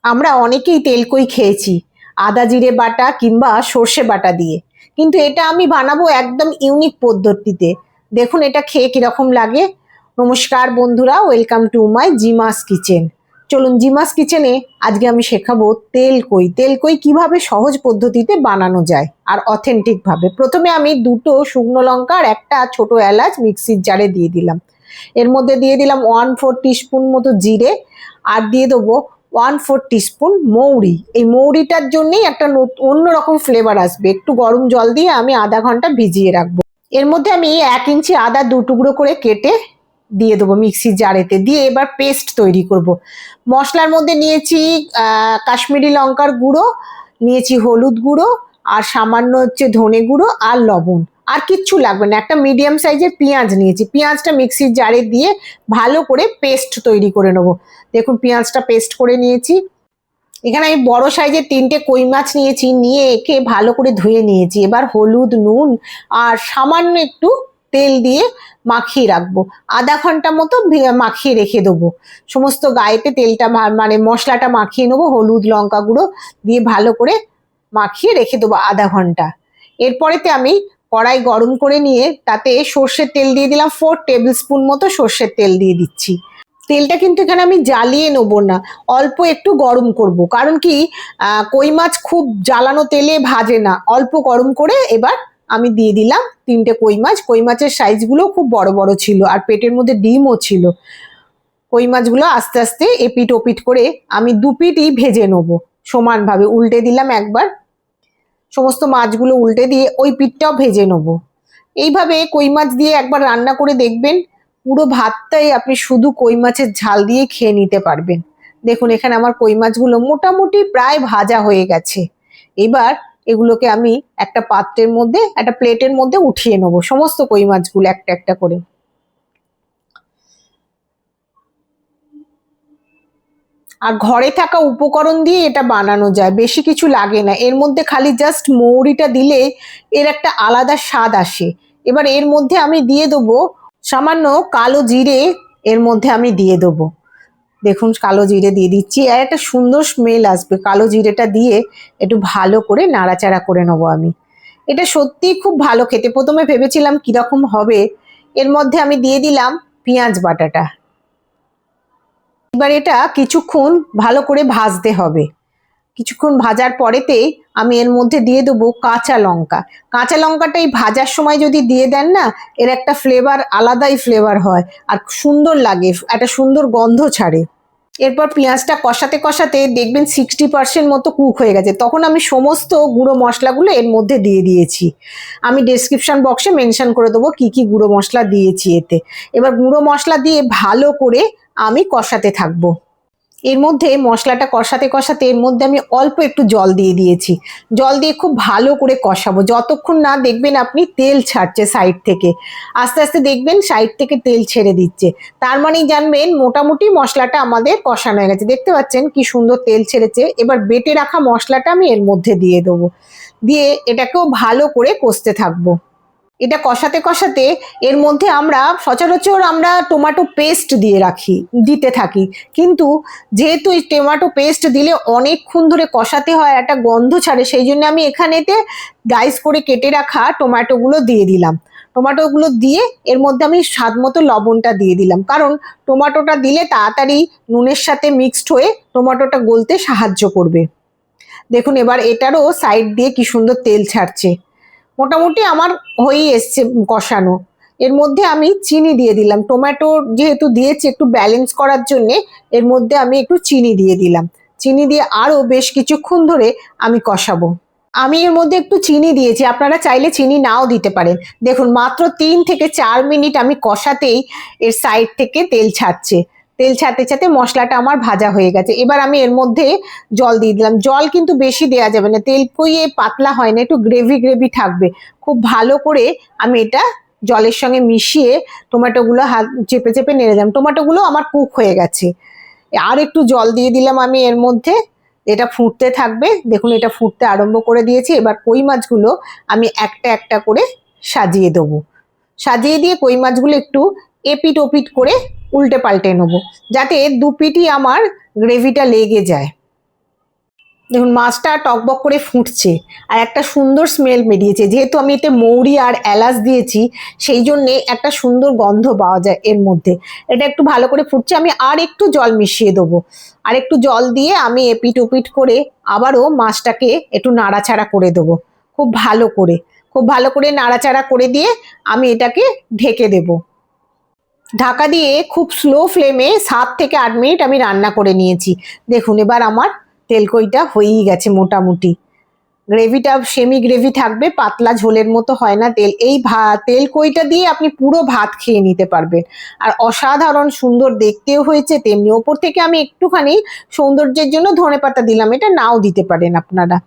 আমরা অনেকেই তেলকই খেয়েছি আদা জিরে বাটা কিংবা সর্ষে বাটা দিয়ে, কিন্তু এটা আমি বানাবো একদম ইউনিক পদ্ধতিতে। দেখুন এটা খেয়ে কিরকম লাগে। নমস্কার বন্ধুরা, ওয়েলকাম টু মাই জিমাস কিচেন। চলুন জিমাস কিচেনে আজকে আমি শেখাবো তেলকই। তেলকই কিভাবে সহজ পদ্ধতিতে বানানো যায় আর অথেন্টিক ভাবে। প্রথমে আমি দুটো শুকনো লঙ্কা আর একটা ছোট এলাচ মিক্সির জারে দিয়ে দিলাম। এর মধ্যে দিয়ে দিলাম 1/4 টিস্পুন মতো জিরে, আর দিয়ে দেবো 1/4 টিস্পুন মৌরি। এই মৌরিটার জন্যই একটা অন্যরকম ফ্লেভার আসবে। একটু গরম জল দিয়ে আমি আধা ঘন্টা ভিজিয়ে রাখবো। এর মধ্যে আমি 1 ইঞ্চি আদা 2 টুকরো করে কেটে দিয়ে দেবো মিক্সির জারেতে, দিয়ে এবার পেস্ট তৈরি করব। মশলার মধ্যে নিয়েছি কাশ্মীরি লঙ্কার গুঁড়ো, নিয়েছি হলুদ গুঁড়ো, আর সামান্য হচ্ছে ধনে গুঁড়ো আর লবণ। আর কিচ্ছু লাগবে না। একটা মিডিয়াম সাইজের পেঁয়াজ নিয়েছি, পেঁয়াজটা মিক্সির জারে দিয়ে ভালো করে পেস্ট তৈরি করে নেবো। দেখুন পেঁয়াজটা পেস্ট করে নিয়েছি। এখানে আমি বড় সাইজের 3টে কই মাছ নিয়েছি, নিয়ে একে ভালো করে ধুয়ে নিয়েছি। এবার হলুদ নুন আর সামান্য একটু তেল দিয়ে মাখিয়ে রাখবো। আধা ঘন্টা মতো মাখিয়ে রেখে দেবো। সমস্ত গায়েতে তেলটা মানে মশলাটা মাখিয়ে নেবো, হলুদ লঙ্কা গুঁড়ো দিয়ে ভালো করে মাখিয়ে রেখে দেবো আধা ঘন্টা। এরপরেতে আমি কড়াই গরম করে নিয়ে তাতে সর্ষের তেল দিয়ে দিলাম। 4 টেবিল স্পুন মতো সর্ষের তেল দিয়ে দিচ্ছি। তেলটা কিন্তু এখানে আমি জ্বালিয়ে নেবো না, অল্প একটু গরম করব। কারণ কি কই মাছ খুব জ্বালানো তেলে ভাজে না, অল্প গরম করে এবার আমি দিয়ে দিলাম 3টে কই মাছ। কই মাছের সাইজগুলো খুব বড় বড় ছিল আর পেটের মধ্যে ডিমও ছিল। কই মাছগুলো আস্তে আস্তে এপিট ওপিট করে আমি 2 পিঠই ভেজে নেবো সমানভাবে। উল্টে দিলাম একবার, সমস্ত মাছগুলো উল্টে দিয়ে ওই পিঠটাও ভেজে নেবো। এইভাবে কই মাছ দিয়ে একবার রান্না করে দেখবেন, পুরো ভাতটাই আপনি শুধু কই মাছের ঝাল দিয়ে খেয়ে নিতে পারবেন। দেখুন এখানে আমার কই মাছগুলো মোটামুটি প্রায় ভাজা হয়ে গেছে। এবার এগুলোকে আমি একটা পাত্রের মধ্যে, একটা প্লেটের মধ্যে উঠিয়ে নেবো সমস্ত কই মাছগুলো একটা একটা করে। আর ঘরে থাকা উপকরণ দিয়ে এটা বানানো যায়, বেশি কিছু লাগে না। এর মধ্যে খালি জাস্ট মৌরিটা দিলে এর একটা আলাদা স্বাদ আসে। এবার এর মধ্যে আমি দিয়ে দেবো সামান্য কালো জিরে। এর মধ্যে আমি দিয়ে দেবো, দেখুন কালো জিরে দিয়ে দিচ্ছি, আর একটা সুন্দর স্মেল আসবে। কালো জিরেটা দিয়ে একটু ভালো করে নাড়াচাড়া করে নেবো আমি। এটা সত্যিই খুব ভালো খেতে। প্রথমে ভেবেছিলাম কিরকম হবে। এর মধ্যে আমি দিয়ে দিলাম পেঁয়াজ বাটাটা। এবার এটা কিছুক্ষণ ভালো করে ভাজতে হবে। কিছুক্ষণ ভাজার পরেতেই আমি এর মধ্যে দিয়ে দেবো কাঁচা লঙ্কা। কাঁচা লঙ্কাটা এই ভাজার সময় যদি দিয়ে দেন না, এর একটা ফ্লেভার, আলাদাই ফ্লেভার হয় আর সুন্দর লাগে, একটা সুন্দর গন্ধ ছাড়ে। এরপর পেঁয়াজটা কষাতে কষাতে দেখবেন 60% মতো কুক হয়ে গেছে। তখন আমি সমস্ত গুঁড়ো মশলাগুলো এর মধ্যে দিয়ে দিয়েছি। আমি ডেসক্রিপশন বক্সে মেনশন করে দেবো কি কি গুঁড়ো মশলা দিয়েছি এতে। এবার গুঁড়ো মশলা দিয়ে ভালো করে আমি কষাতে থাকবো। এর মধ্যে মশলাটা কষাতে কষাতে এর মধ্যে আমি অল্প একটু জল দিয়ে দিয়েছি। জল দিয়ে খুব ভালো করে কষাবো যতক্ষণ না দেখবেন আপনি তেল ছাড়ছে সাইড থেকে। আস্তে আস্তে দেখবেন সাইড থেকে তেল ছেড়ে দিচ্ছে, তার মানেই জানবেন মোটামুটি মশলাটা আমাদের কষানো হয়ে গেছে। দেখতে পাচ্ছেন কি সুন্দর তেল ছেড়েছে। এবার বেটে রাখা মশলাটা আমি এর মধ্যে দিয়ে দেবো, দিয়ে এটাকেও ভালো করে কষতে থাকবো। এটা কষাতে কষাতে এর মধ্যে আমরা সচরাচর টমেটো পেস্ট দিতে থাকি, কিন্তু যেহেতু এই টমেটো পেস্ট দিলে অনেকক্ষণ ধরে কষাতে হয়, একটা গন্ধ ছাড়ে, সেই জন্য আমি এখানেতে ডাইস করে কেটে রাখা টমেটোগুলো দিয়ে দিলাম। টমেটোগুলো দিয়ে এর মধ্যে আমি স্বাদ মতো লবণটা দিয়ে দিলাম, কারণ টমেটোটা দিলে তাড়াতাড়ি নুনের সাথে মিক্সড হয়ে টমেটোটা গলতে সাহায্য করবে। দেখুন এবার এটারও সাইড দিয়ে কি সুন্দর তেল ছাড়ছে। মোটামুটি আমার হয়েই এসছে কষানো। এর মধ্যে আমি চিনি দিয়ে দিলাম, টমেটো যেহেতু দিয়েছি একটু ব্যালেন্স করার জন্যে এর মধ্যে আমি একটু চিনি দিয়ে দিলাম। চিনি দিয়ে আরও বেশ কিছুক্ষণ ধরে আমি কষাবো। আমি এর মধ্যে একটু চিনি দিয়েছি, আপনারা চাইলে চিনি নাও দিতে পারেন। দেখুন মাত্র 3 থেকে 4 মিনিট আমি কষাতেই এর সাইড থেকে তেল ছাড়ছে। তেল ছাড়তে ছাড়তে মশলাটা আমার ভাজা হয়ে গেছে। এবার আমি এর মধ্যে জল দিয়ে দিলাম। জল কিন্তু বেশি দেওয়া যাবে না, তেল কইয়ে পাতলা হয় না, একটু গ্রেভি গ্রেভি থাকবে। খুব ভালো করে আমি এটা জলের সঙ্গে মিশিয়ে টমেটোগুলো হাত চেপে চেপে নেড়ে দিলাম। টমেটোগুলো আমার কুক হয়ে গেছে। আর একটু জল দিয়ে দিলাম আমি এর মধ্যে, এটা ফুটতে থাকবে। দেখুন এটা ফুটতে আরম্ভ করে দিয়েছি। এবার কই মাছগুলো আমি একটা একটা করে সাজিয়ে দেবো। সাজিয়ে দিয়ে কই মাছগুলো একটু এপিট ওপিট করে উল্টে পাল্টে নেবো, যাতে 2 পিঠই আমার গ্রেভিটা লেগে যায়। দেখুন মাছটা টকবক করে ফুটছে আর একটা সুন্দর স্মেল বেরিয়েছে। যেহেতু আমি এতে মৌরি আর এলাচ দিয়েছি সেই জন্যে একটা সুন্দর গন্ধ পাওয়া যায় এর মধ্যে। এটা একটু ভালো করে ফুটছে, আমি আর একটু জল মিশিয়ে দেবো। আর একটু জল দিয়ে আমি এপিট ওপিট করে আবারও মাছটাকে একটু নাড়াচাড়া করে দেবো খুব ভালো করে। খুব ভালো করে নাড়াচাড়া করে দিয়ে আমি এটাকে ঢেকে দেবো। ঢাকা দিয়ে খুব স্লো ফ্লেমে 7 থেকে 8 মিনিট আমি রান্না করে নিয়েছি। দেখুন এবার আমার তেলকইটা হয়েই গেছে মোটামুটি। গ্রেভিটা সেমি গ্রেভি থাকবে, পাতলা ঝোলের মতো হয় না। এই তেলকইটা দিয়ে আপনি পুরো ভাত খেয়ে নিতে পারবেন। আর অসাধারণ সুন্দর দেখতেও হয়েছে, তেমনি ওপর থেকে আমি একটুখানি সৌন্দর্যের জন্য ধনেপাতা দিলাম, এটা নাও দিতে পারেন আপনারা।